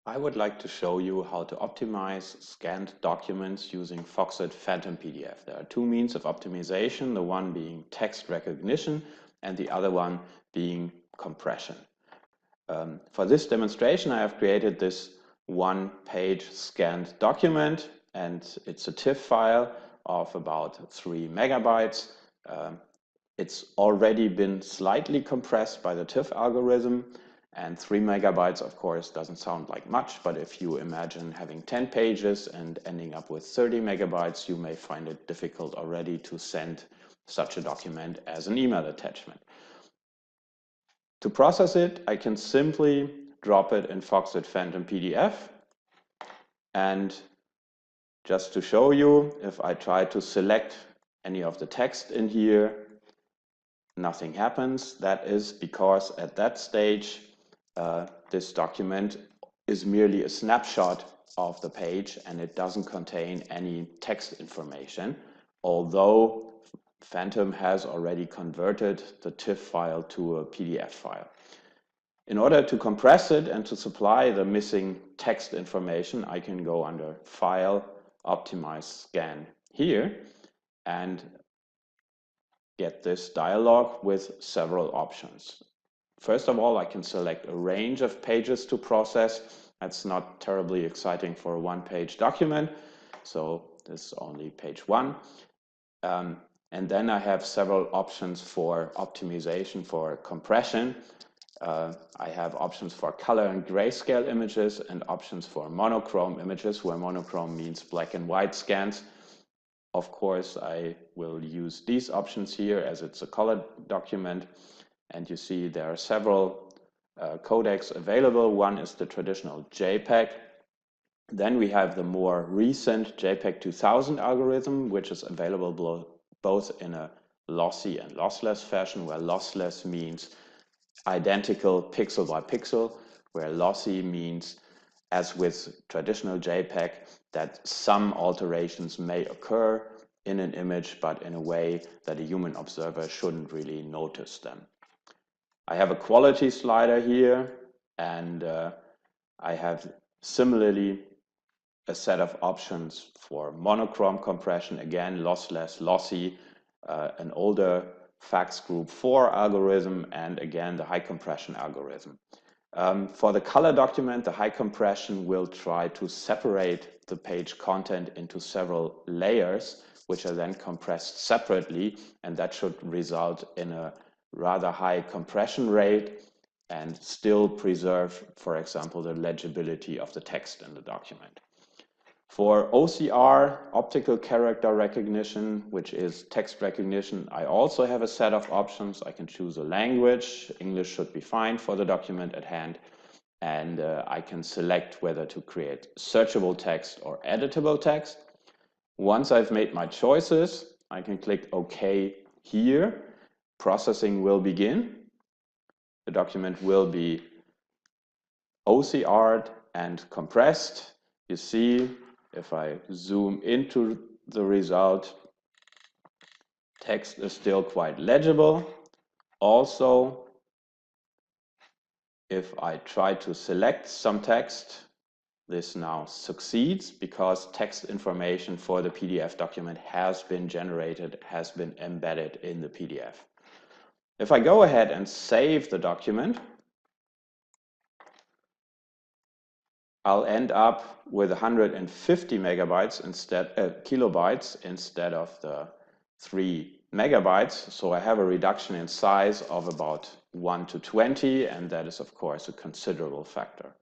I would like to show you how to optimize scanned documents using Foxit PhantomPDF. There are two means of optimization, the one being text recognition and the other one being compression. For this demonstration, I have created this one-page scanned document, and it's a TIFF file of about 3 megabytes. It's already been slightly compressed by the TIFF algorithm. And 3 megabytes, of course, doesn't sound like much, but if you imagine having 10 pages and ending up with 30 megabytes, you may find it difficult already to send such a document as an email attachment. To process it, I can simply drop it in Foxit PhantomPDF. And just to show you, if I try to select any of the text in here, nothing happens. That is because at that stage, this document is merely a snapshot of the page and it doesn't contain any text information, although Phantom has already converted the TIFF file to a PDF file. In order to compress it and to supply the missing text information, I can go under File, Optimize Scan here and get this dialog with several options. First of all, I can select a range of pages to process. That's not terribly exciting for a one-page document, so this is only page 1. And then I have several options for optimization for compression. I have options for color and grayscale images and options for monochrome images, where monochrome means black and white scans. Of course, I will use these options here as it's a colored document. And you see there are several codecs available. One is the traditional JPEG. Then we have the more recent JPEG 2000 algorithm, which is available both in a lossy and lossless fashion, where lossless means identical pixel by pixel, where lossy means, as with traditional JPEG, that some alterations may occur in an image, but in a way that a human observer shouldn't really notice them. I have a quality slider here, and I have similarly a set of options for monochrome compression, again lossless, lossy, an older fax group 4 algorithm, and again the high compression algorithm. For the color document, the high compression will try to separate the page content into several layers, which are then compressed separately, and that should result in a rather high compression rate and still preserve, for example, the legibility of the text in the document. For OCR, optical character recognition, which is text recognition, I also have a set of options. I can choose a language. English should be fine for the document at hand. And I can select whether to create searchable text or editable text. Once I've made my choices, I can click OK here. Processing will begin. The document will be OCR'd and compressed. You see, if I zoom into the result, text is still quite legible. Also, if I try to select some text, this now succeeds because text information for the PDF document has been generated, has been embedded in the PDF. If I go ahead and save the document, I'll end up with 150 megabytes kilobytes instead of the 3 megabytes. So I have a reduction in size of about 1 to 20, and that is, of course, a considerable factor.